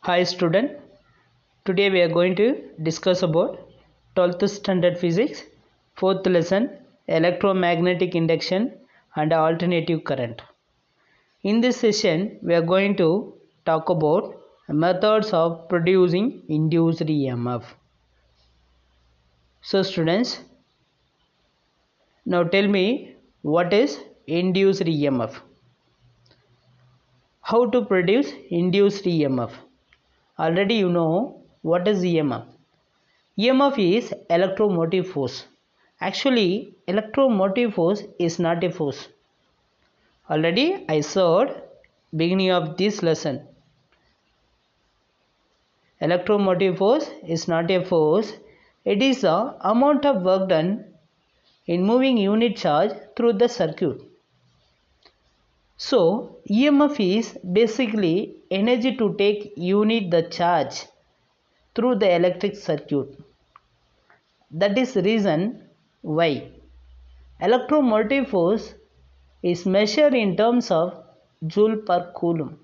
Hi student, today we are going to discuss about 12th standard physics, 4th lesson electromagnetic induction and alternative current. In this session we are going to talk about methods of producing induced EMF. So students, now tell me what is induced EMF? How to produce induced EMF? Already you know what is EMF. EMF is electromotive force. Actually, electromotive force is not a force. Already I said beginning of this lesson. Electromotive force is not a force. It is the amount of work done in moving unit charge through the circuit. So, EMF is basically energy to take unit the charge through the electric circuit. That is the reason why electromotive force is measured in terms of joule per coulomb.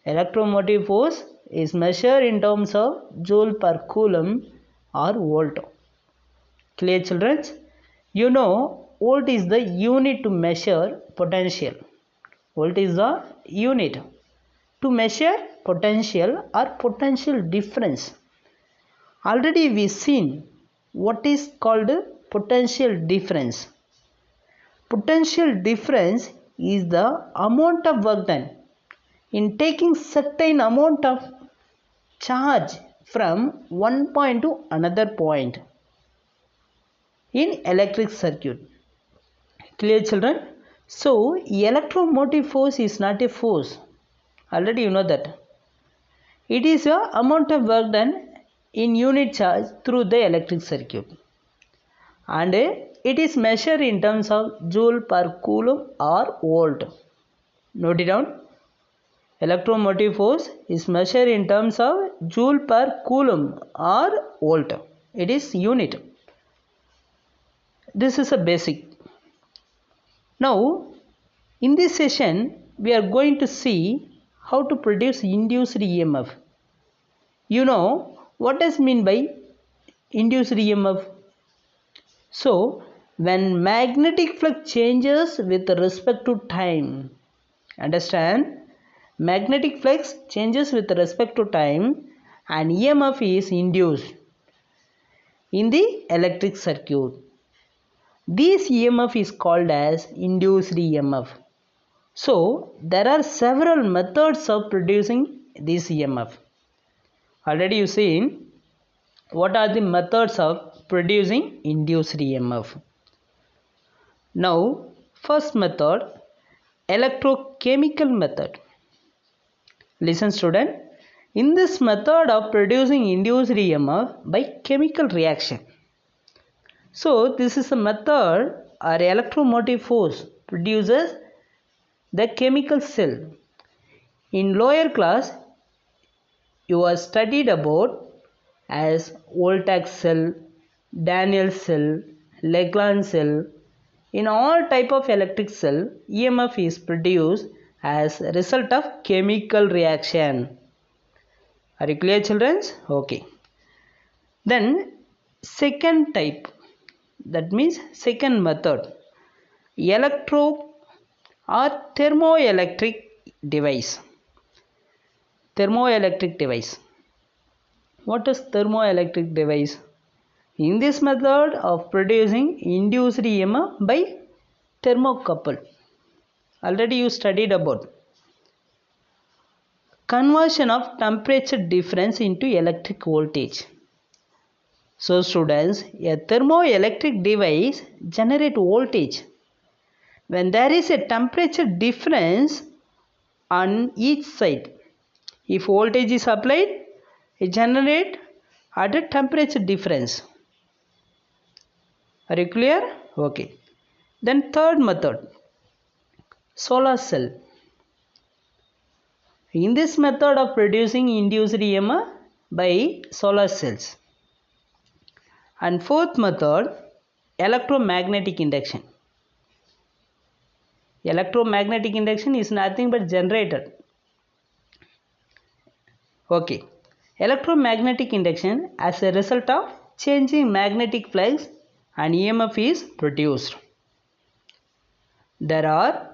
Electromotive force is measured in terms of joule per coulomb or volt. Clear children? You know volt is the unit to measure potential. Volt is the unit to measure potential or potential difference. Already we seen what is called potential difference. Potential difference is the amount of work done in taking certain amount of charge from one point to another point in electric circuit. Clear children? So electromotive force is not a force. Already you know that. It is the amount of work done in unit charge through the electric circuit. And it is measured in terms of joule per coulomb or volt. Note it down. Electromotive force is measured in terms of joule per coulomb or volt. It is unit. This is a basic. Now, in this session, we are going to see how to produce induced EMF. You know what does mean by induced EMF? So, when magnetic flux changes with respect to time, understand? Magnetic flux changes with respect to time and EMF is induced in the electric circuit. This EMF is called as induced EMF. So, there are several methods of producing this EMF. Already you seen what are the methods of producing induced EMF. Now, first method, electrochemical method. Listen student, in this method of producing induced EMF by chemical reaction. So, this is a method or electromotive force produces the chemical cell. In lower class, you are studied about as Voltax cell, Daniel cell, Legrand cell. In all type of electric cell, EMF is produced as a result of chemical reaction. Are you clear children? Okay. Then second type, that means second method, electro or thermoelectric device. Thermoelectric device. What is thermoelectric device? In this method of producing induced EMF by thermocouple. Already you studied about conversion of temperature difference into electric voltage. So students, a thermoelectric device generates voltage when there is a temperature difference on each side. If voltage is applied, it generates at a temperature difference. Are you clear? Okay. Then third method, solar cell. In this method of producing induced EMF by solar cells. And fourth method, electromagnetic induction. Electromagnetic induction is nothing but generator. Okay. Electromagnetic induction as a result of changing magnetic flux and EMF is produced. There are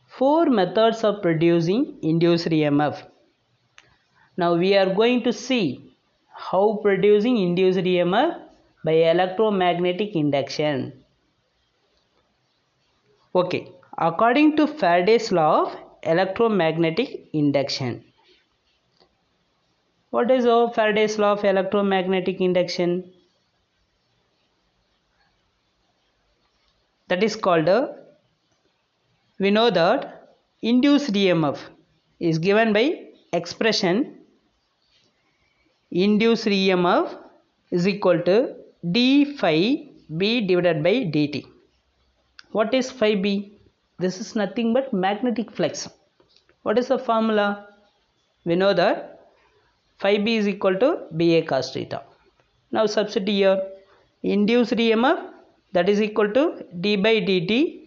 four methods of producing induced EMF. Now we are going to see how producing induced EMF by electromagnetic induction. Okay, according to Faraday's law of electromagnetic induction. What is Faraday's law of electromagnetic induction? That is called we know that induced EMF is given by expression induced EMF is equal to d phi b divided by dt. What is phi b? This is nothing but magnetic flux. What is the formula? We know that phi b is equal to ba cos theta. Now substitute here induced EMF, that is equal to d by dt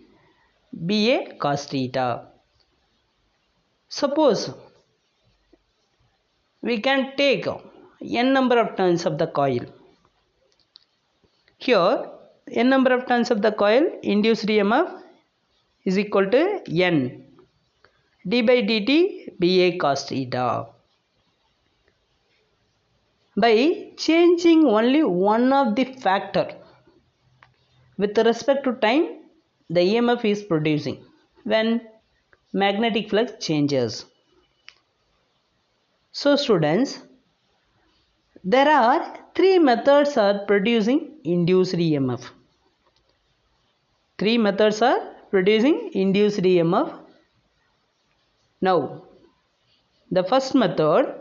ba cos theta. Suppose we can take n number of turns of the coil. Here n number of turns of the coil, induced EMF is equal to n d by dt ba cos theta. By changing only one of the factor with respect to time, the EMF is producing when magnetic flux changes. So students, there are three methods of producing induced EMF. Three methods are producing induced EMF. Now, the first method,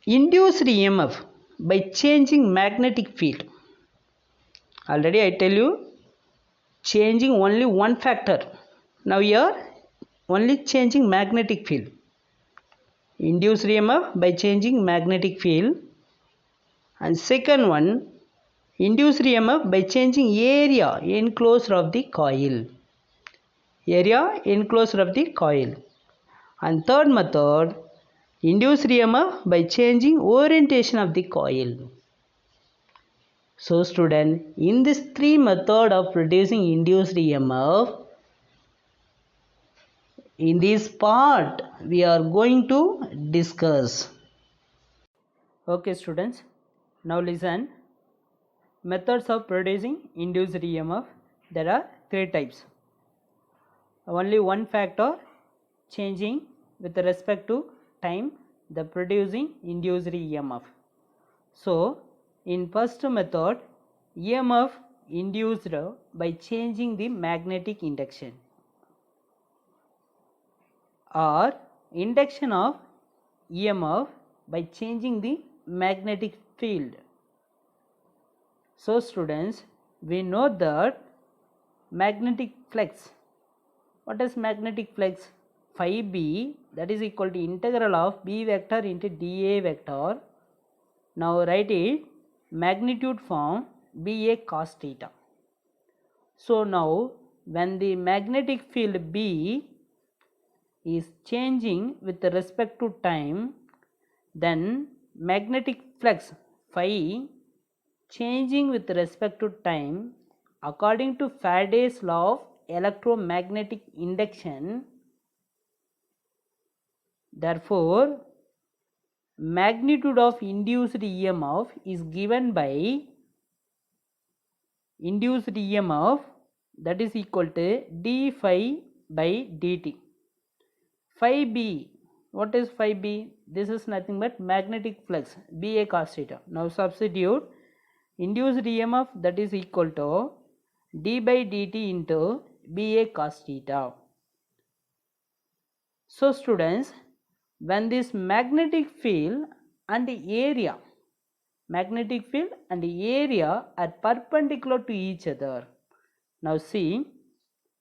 induced EMF by changing magnetic field. Already I tell you, changing only one factor. Now here, only changing magnetic field. Induced EMF by changing magnetic field. And second one, induced EMF by changing area enclosure of the coil. Area enclosure of the coil. And third method, induced EMF by changing orientation of the coil. So student, in this three method of producing induced EMF, in this part we are going to discuss. Okay students, now listen. Methods of producing induced EMF. There are three types. Only one factor changing with respect to time, the producing induced EMF. So in first method, EMF induced by changing the magnetic induction, or induction of EMF by changing the magnetic field. So students, we know that magnetic flux. What is magnetic flux? Phi b, that is equal to integral of b vector into dA vector. Now write it magnitude form ba cos theta. So now when the magnetic field B is changing with respect to time, then magnetic flux phi changing with respect to time according to Faraday's law of electromagnetic induction. Therefore, magnitude of induced EMF is given by induced EMF, that is equal to d phi by dt. Phi b, what is phi b? This is nothing but magnetic flux ba cos theta. Now substitute induced EMF, that is equal to d by dt into ba cos theta. So students, when this magnetic field and area are perpendicular to each other. Now see,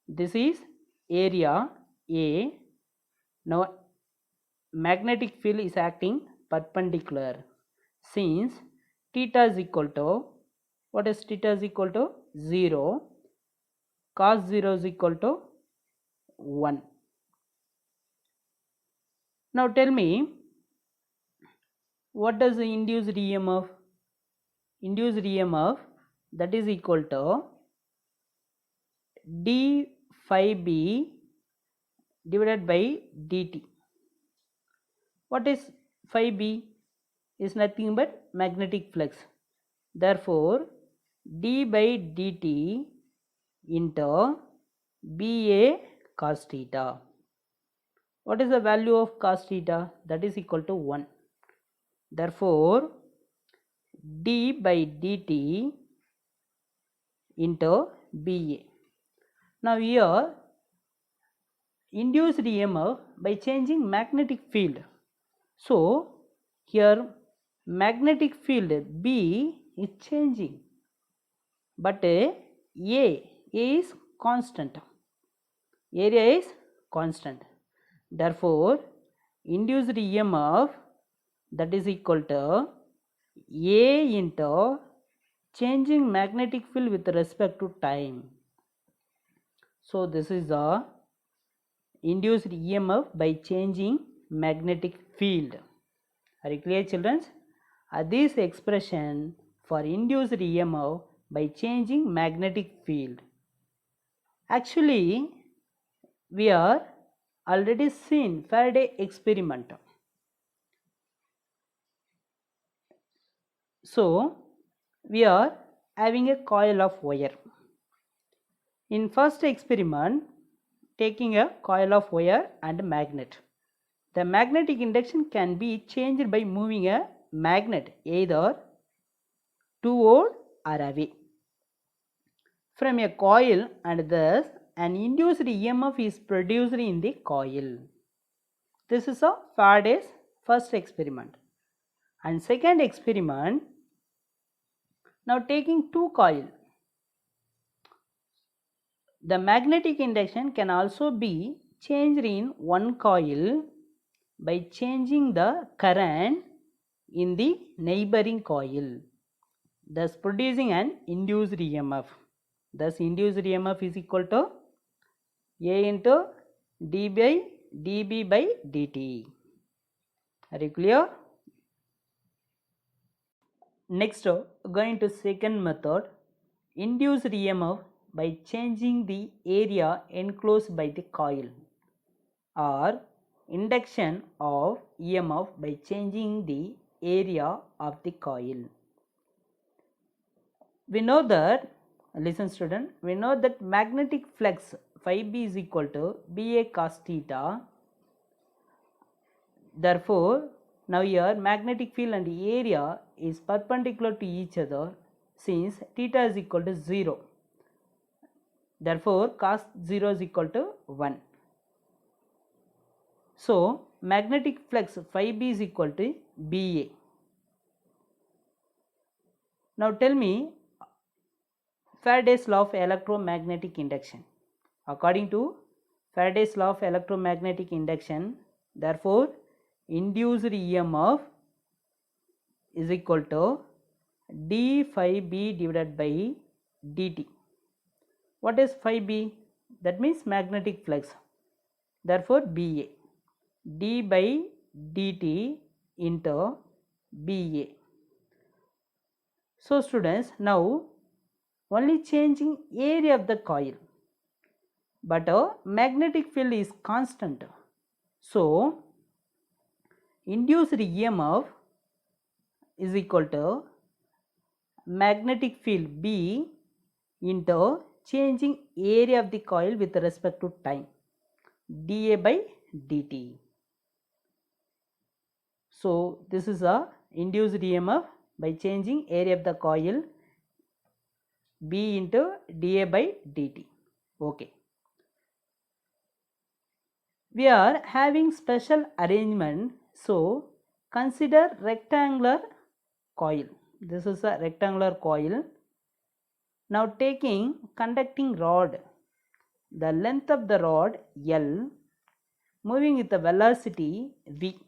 this is area A. Now magnetic field is acting perpendicular. Since theta is equal to, what is theta is equal to? 0. Cos 0 is equal to 1. Now tell me, what does the induced EMF? Induced EMF, that is equal to d phi b divided by dt. What is phi b? Is nothing but magnetic flux. Therefore, d by dt into BA cos theta. What is the value of cos theta? That is equal to 1. Therefore, d by dt into BA. Now here, induced EMF by changing magnetic field. So here magnetic field B is changing, but A is constant. Area is constant. Therefore, induced EMF, that is equal to A into changing magnetic field with respect to time. So this is the induced EMF by changing magnetic field. Are you clear, children? This expression for induced EMF by changing magnetic field. Actually, we are already seen Faraday experiment. So we are having a coil of wire. In first experiment, taking a coil of wire and magnet. The magnetic induction can be changed by moving a magnet either toward or away from a coil, and thus an induced EMF is produced in the coil. This is a Faraday's first experiment. And second experiment, now taking two coils. The magnetic induction can also be changed in one coil by changing the current in the neighboring coil, thus producing an induced EMF. Thus induced EMF is equal to A into d by dB by dt. Are you clear? Next, going to second method, induced EMF by changing the area enclosed by the coil, or induction of EMF by changing the area of the coil. We know that, listen student, we know that magnetic flux phi b is equal to BA cos theta. Therefore, now here magnetic field and area is perpendicular to each other since theta is equal to 0. Therefore, cos 0 is equal to 1. So, magnetic flux phi b is equal to BA. Now tell me Faraday's law of electromagnetic induction. According to Faraday's law of electromagnetic induction, therefore, induced EMF is equal to d phi b divided by dt. What is phi b? That means magnetic flux. Therefore, BA. d by dt into BA. So students, now only changing area of the coil, but a magnetic field is constant. So induced EMF is equal to magnetic field B into changing area of the coil with respect to time, dA by dt. So this is a induced EMF by changing area of the coil B into dA by dt. Okay. We are having special arrangement, so consider rectangular coil. This is a rectangular coil. Now taking conducting rod, the length of the rod L, moving with the velocity V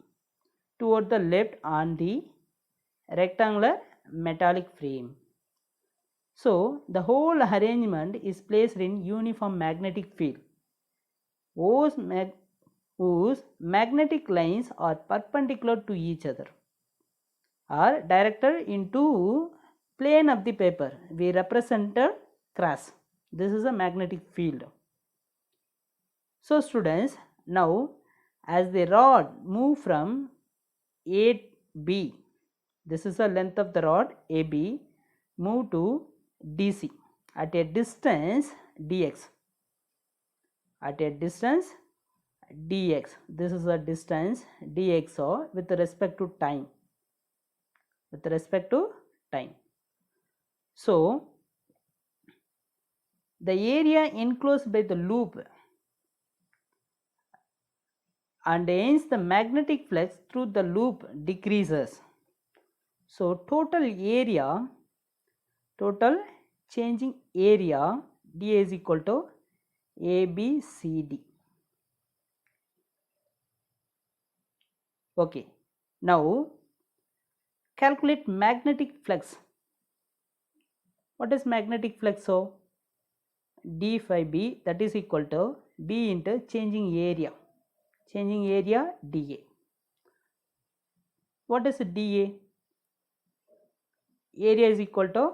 toward the left on the rectangular metallic frame. So the whole arrangement is placed in uniform magnetic field. whose magnetic lines are perpendicular to each other are directed into plane of the paper. We represented cross. This is a magnetic field. So students, now as the rod move from AB, this is the length of the rod AB, move to DC at a distance dx. At a distance dx, this is a distance dx or with respect to time. With respect to time. So the area enclosed by the loop and hence the magnetic flux through the loop decreases. So total area, total changing area dA is equal to ABCD. Okay, now calculate magnetic flux. What is magnetic flux? So d phi b, that is equal to B into changing area dA. What is dA? Area is equal to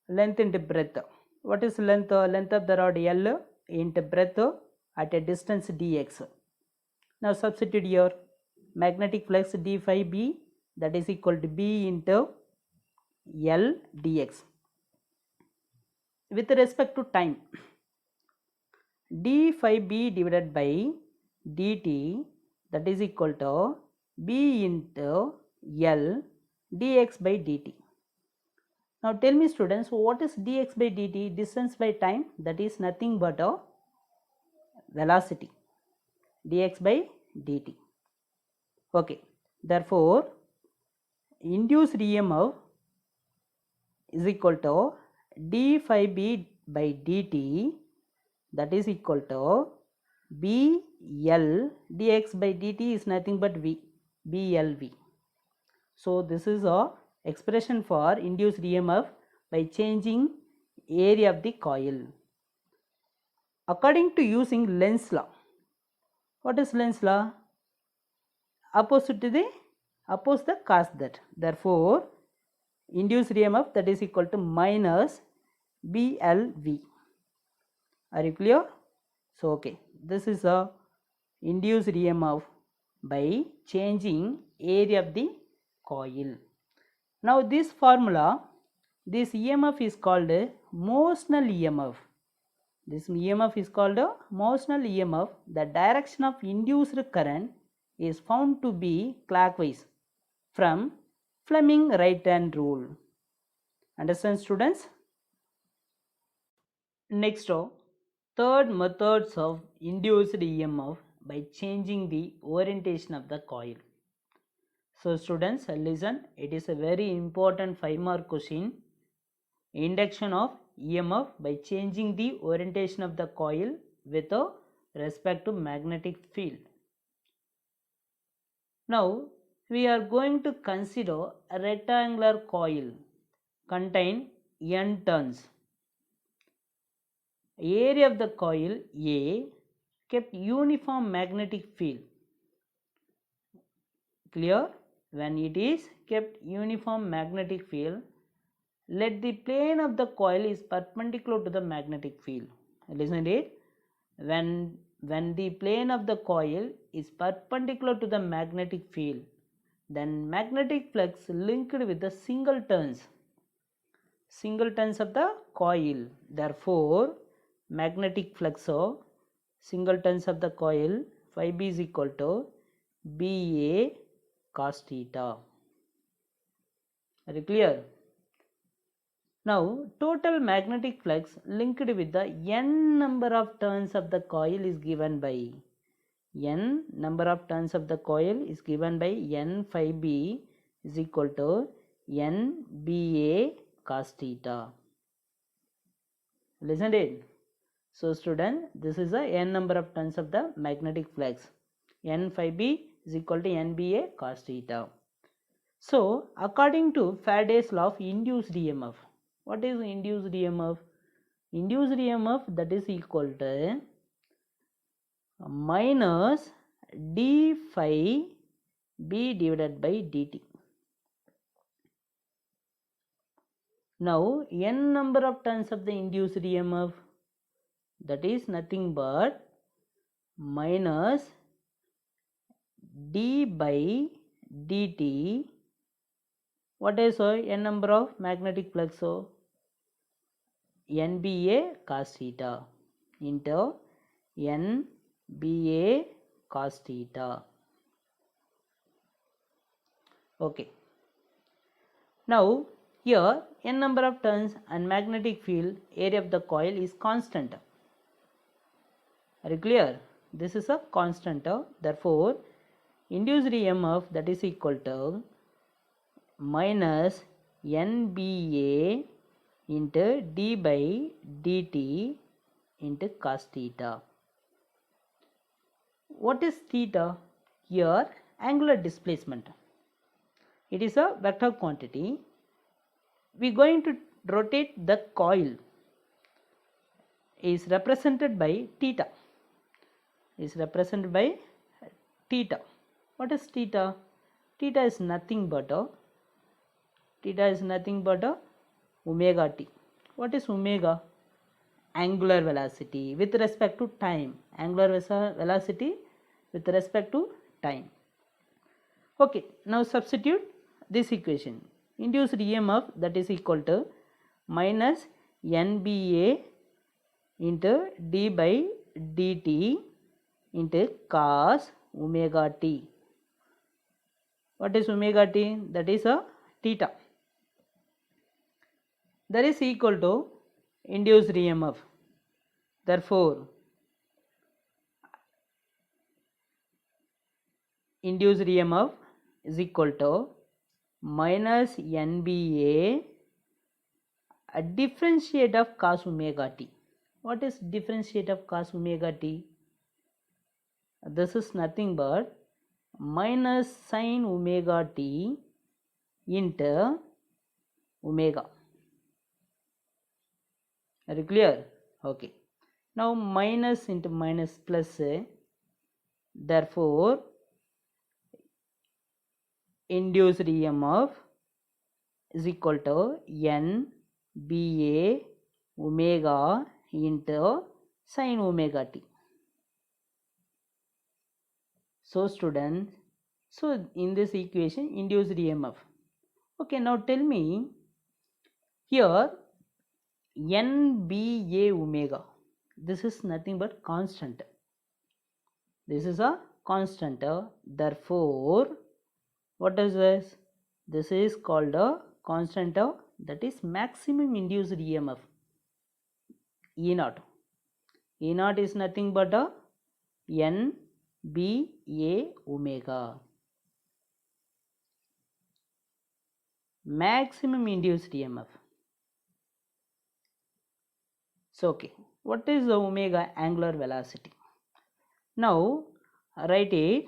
length into breadth. What is length? Length of the rod L into breadth at a distance dx. Now substitute here magnetic flux d phi b, that is equal to B into L dx. With respect to time, d phi b divided by dt, that is equal to B into L dx by dt. Now tell me students, what is dx by dt? Distance by time, that is nothing but a velocity, dx by dt. Okay, therefore induced EMF is equal to d phi b by dt, that is equal to BL dx by dt is nothing but V, BLV. So this is a expression for induced EMF by changing area of the coil. According to using Lenz's law. What is Lenz's law? Oppose the cos that. Therefore, induced EMF, that is equal to minus BLV. Are you clear? So okay, this is a induced EMF by changing area of the coil. Now this formula, this EMF is called motional EMF. This EMF is called a motional EMF. The direction of induced current is found to be clockwise from Fleming right hand rule. Understand students? Next, third methods of induced EMF by changing the orientation of the coil. So students, listen, it is a very important 5-mark question. Induction of EMF by changing the orientation of the coil with respect to magnetic field. Now we are going to consider a rectangular coil contain n turns. Area of the coil A kept uniform magnetic field. Clear? When it is kept uniform magnetic field, let the plane of the coil is perpendicular to the magnetic field. Listen to it. When the plane of the coil is perpendicular to the magnetic field, then magnetic flux linked with the single turns of the coil. Therefore, magnetic flux of single turns of the coil phi b is equal to BA cos theta. Are you clear? Now, total magnetic flux linked with the n number of turns of the coil is given by n number of turns of the coil is given by n phi b is equal to n BA cos theta. Listen to it. So student, this is the n number of turns of the magnetic flux. N phi b is equal to n BA cos theta. So according to Faraday's law of induced EMF, what is induced EMF? Induced EMF, that is equal to minus d phi b divided by dt. Now n number of turns of the induced EMF, that is nothing but minus d by dt. What is n number of magnetic flux? So NBA cos theta into NBA cos theta. Okay. Now here n number of turns and magnetic field area of the coil is constant. Are you clear? This is a constant. Therefore, induced EMF, that is equal to minus NBA into d by dt into cos theta. What is theta? Here, angular displacement. It is a vector quantity. We are going to rotate the coil, is represented by theta. Is represented by theta. What is theta? Theta is nothing but omega t. What is omega? Angular velocity with respect to time. Angular velocity with respect to time. Okay, now substitute this equation. Induced EMF, that is equal to minus NBA into d by dt into cos omega t. What is omega t? That is a theta. That is equal to induced EMF. Therefore, induced EMF is equal to minus NBA a differentiate of cos omega t. What is differentiate of cos omega t? This is nothing but minus sin omega t into omega. Are you clear? Okay. Now minus into minus plus. Therefore, induced EMF is equal to NBA omega into sin omega t. So students, so in this equation induced EMF. Okay, now tell me here NBA omega, this is nothing but constant. This is a constant. Therefore, what is this? This is called a constant, that is maximum induced EMF, E0. E0 is nothing but a NBA omega. Maximum induced EMF. So, okay, what is the omega? Angular velocity. Now, write it.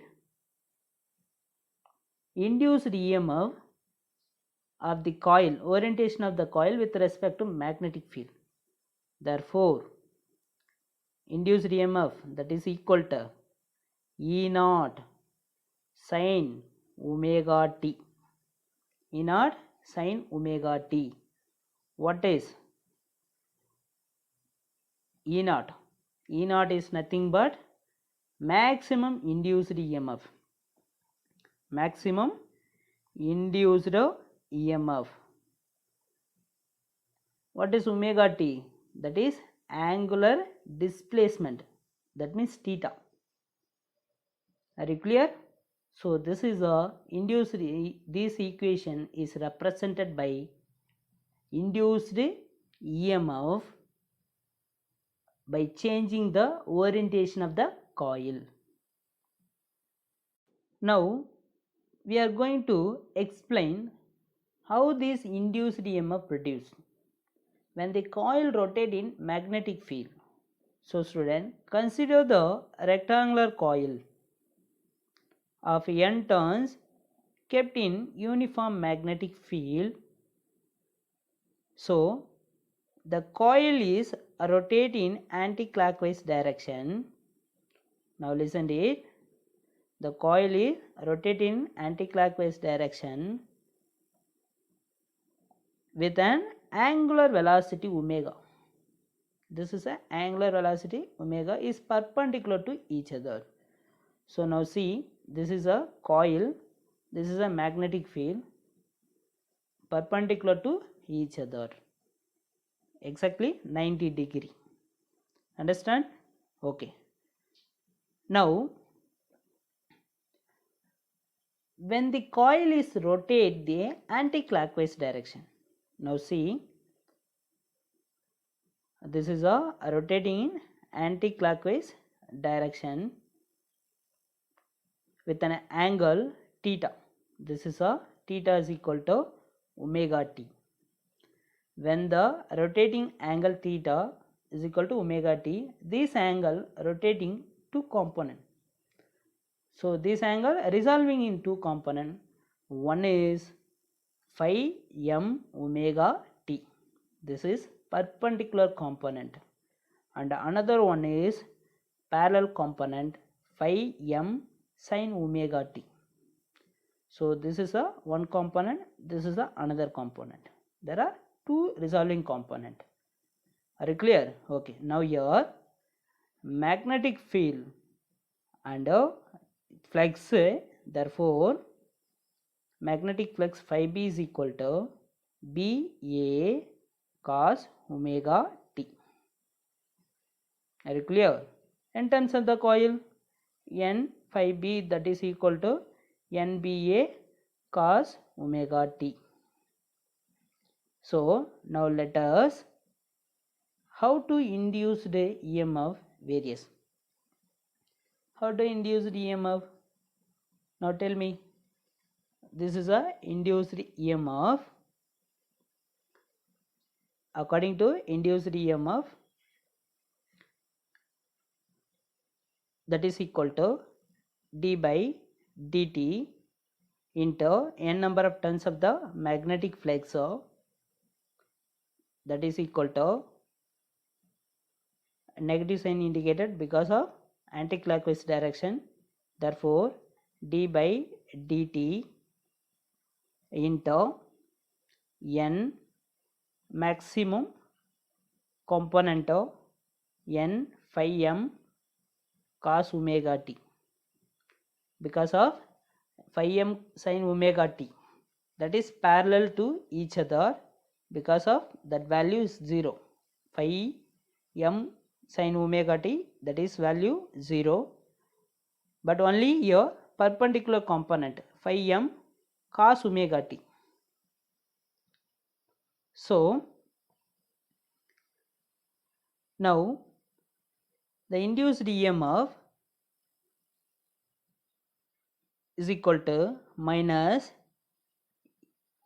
Induced EMF of the coil, orientation of the coil with respect to magnetic field. Therefore, induced EMF, that is equal to E0 sin omega t. E0 sin omega t. What is E0? E0 is nothing but maximum induced EMF. Maximum induced EMF. What is omega t? That is angular displacement. That means theta. Are you clear? So this is a induced. This equation is represented by induced EMF by changing the orientation of the coil. Now we are going to explain how this induced EMF produced when the coil rotates in magnetic field. So student, consider the rectangular coil of n turns kept in uniform magnetic field. So the coil is rotating in anti-clockwise direction. Now listen to it. The coil is rotating in anti-clockwise direction with an angular velocity omega. This is an angular velocity omega is perpendicular to each other. So now see, this is a coil, this is a magnetic field perpendicular to each other, exactly 90 degree. Understand? Okay. Now when the coil is rotate the anti-clockwise direction, now see, this is a rotating in anti-clockwise direction with an angle theta. This is a theta is equal to omega t. When the rotating angle theta is equal to omega t, this angle rotating two component. So this angle resolving in two component. One is phi m omega t. This is perpendicular component, and another one is parallel component phi m sin omega t. So this is a one component, this is a another component. There are two resolving component. Are you clear? Okay. Now here magnetic field and flux, therefore magnetic flux phi b is equal to b a cos omega t. Are you clear? In terms of the coil, n phi b, that is equal to nba cos omega t. So now let us how to induce the EMF various. How to induce the EMF? Now tell me. This is a induced EMF. According to induced EMF, that is equal to d by dt into n number of turns of the magnetic flux, that is equal to negative sign indicated because of anti-clockwise direction. Therefore d by dt into n maximum component of n phi m cos omega t, because of phi m sin omega t, that is parallel to each other, because of that value is 0. Phi m sin omega t, that is value 0, but only your perpendicular component phi m cos omega t. So now the induced EMF is equal to minus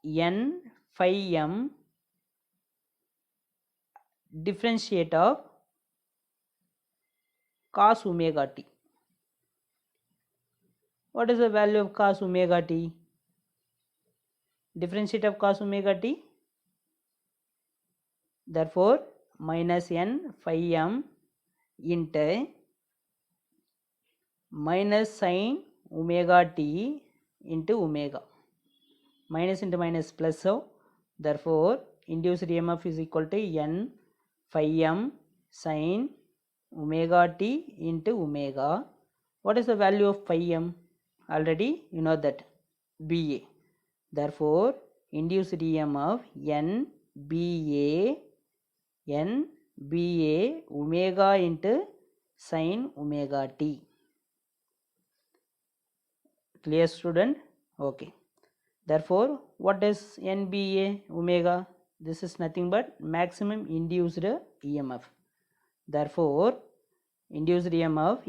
n phi m differentiate of cos omega t. What is the value of cos omega t? Differentiate of cos omega t. Therefore minus n phi m into minus sin omega t into omega. Minus into minus plus, so therefore induced EMF is equal to n phi m sin omega t into omega. What is the value of phi m? Already you know that, ba. Therefore induced EMF n ba omega into sin omega t. Clear, student? Okay. Therefore what is nba omega? This is nothing but maximum induced EMF. Therefore induced EMF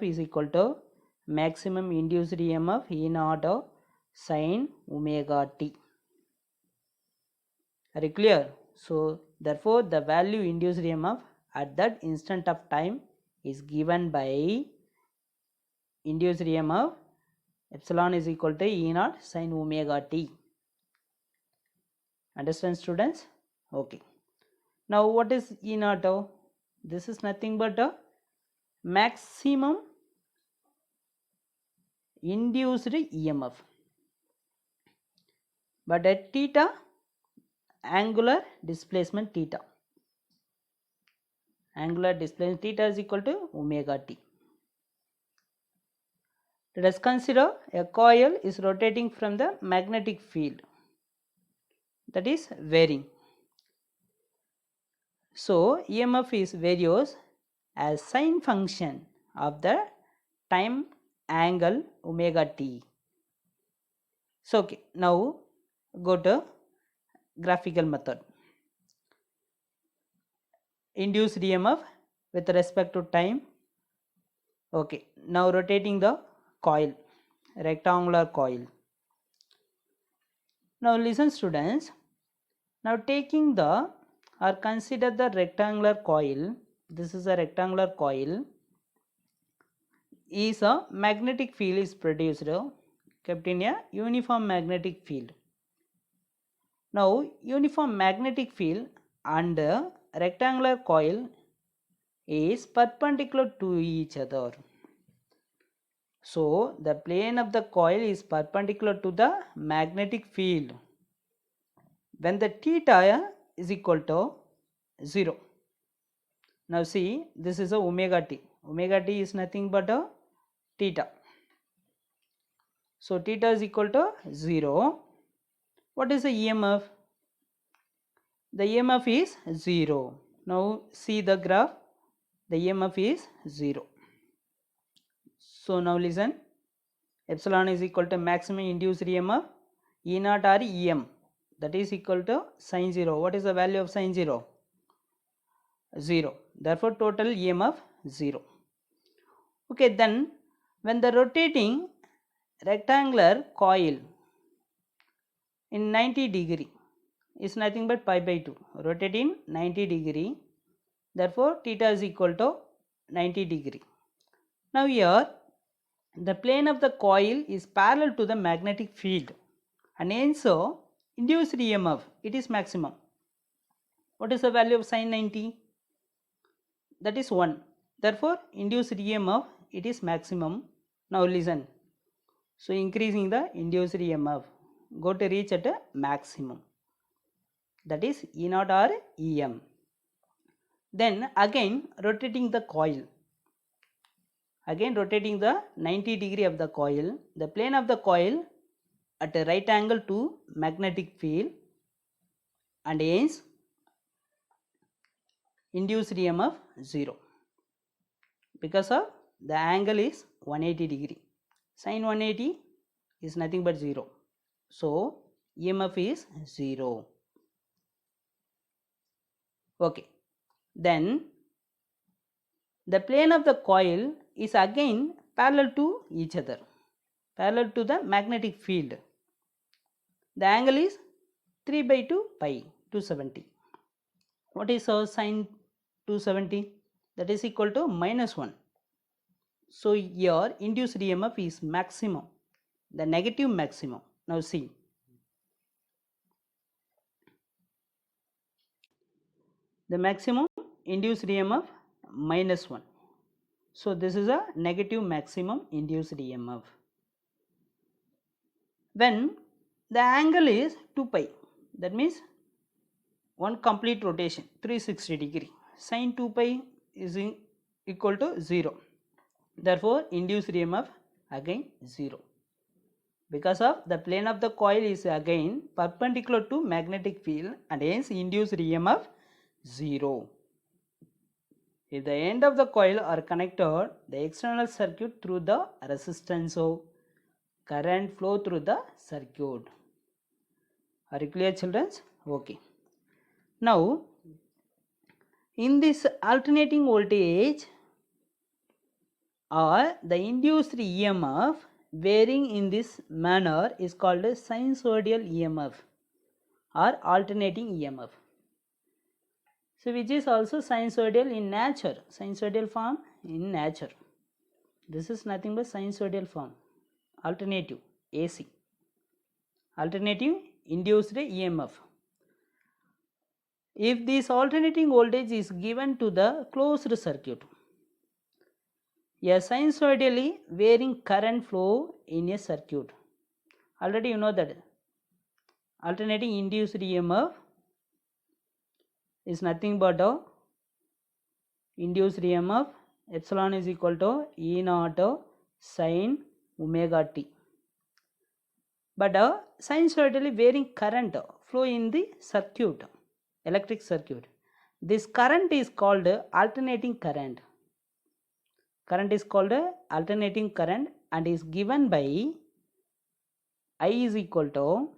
is equal to maximum induced EMF E naught of sin omega t. Are you clear? So therefore the value induced EMF at that instant of time is given by induced EMF epsilon is equal to E naught sin omega t. Understand, students? Okay. Now what is E naught? This is nothing but a maximum induced EMF, but at theta, angular displacement theta. Angular displacement theta is equal to omega t. Let us consider a coil is rotating from the magnetic field, that is varying. So EMF is varies as sine function of the time angle omega t. So okay, now go to graphical method. Induced EMF with respect to time. Okay, now rotating the coil, rectangular coil. Now listen students, now taking the or consider the rectangular coil. This is a rectangular coil. Is a magnetic field is produced, kept in a uniform magnetic field. Now uniform magnetic field and rectangular coil is perpendicular to each other. So the plane of the coil is perpendicular to the magnetic field when the theta is equal to 0. Now see, this is a omega t. Omega t is nothing but a theta. So theta is equal to 0. What is the EMF? The EMF is 0. Now see the graph. The EMF is 0. So now listen. Epsilon is equal to maximum induced EMF E naught or EM, that is equal to sin 0. What is the value of sin 0? 0. Therefore total EMF 0. Okay, then when the rotating rectangular coil in 90 degree is nothing but pi by 2, rotating 90 degree, therefore theta is equal to 90 degree. Now here the plane of the coil is parallel to the magnetic field and hence so induced EMF, it is maximum. What is the value of sin 90? That is 1. Therefore induced EMF, it is maximum. Now listen. So increasing the induced EMF, go to reach at a maximum, that is E naught or EM. Then again rotating the coil. Again rotating the 90 degree of the coil, the plane of the coil at a right angle to magnetic field and hence induced EMF 0 because of the angle is 180 degree. Sin 180 is nothing but 0. So EMF is 0. Okay. Then the plane of the coil is again parallel to each other, parallel to the magnetic field. The angle is 3 by 2 pi, 270. What is our sin 270? That is equal to -1. So here induced EMF is maximum, the negative maximum. Now see. The maximum induced EMF -1. So this is a negative maximum induced EMF. When the angle is 2 pi, that means one complete rotation 360 degree, sin 2 pi is equal to 0. Therefore induced EMF again 0 because of the plane of the coil is again perpendicular to magnetic field and hence induced EMF 0. If the end of the coil are connected the external circuit through the resistance, so current flow through the circuit. Are you clear children? Okay. Now in this alternating voltage or the induced EMF varying in this manner is called a sinusoidal EMF or alternating EMF. So which is also sinusoidal in nature, sinusoidal form in nature. This is nothing but sinusoidal form, alternative AC, alternative induced EMF. If this alternating voltage is given to the closed circuit, A sinusoidally varying current flow in a circuit. Already you know that alternating induced EMF is nothing but a induced EMF epsilon is equal to E naught sin omega t. But a sinusoidally varying current flow in the circuit, electric circuit. This current is called alternating current. Current is called alternating current and is given by I is equal to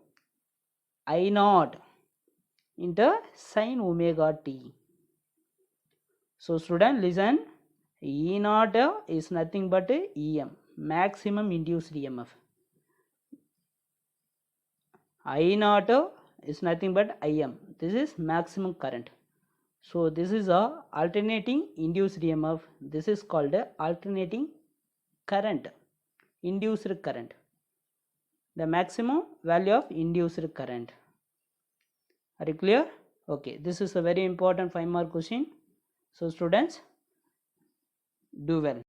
I naught into sin omega t. So student listen, E naught is nothing but EM, maximum induced EMF. I naught is nothing but IM, this is maximum current. So this is a alternating induced EMF, this is called alternating current, induced current, the maximum value of induced current. Are you clear? Okay, this is a very important 5 mark question. So students, do well.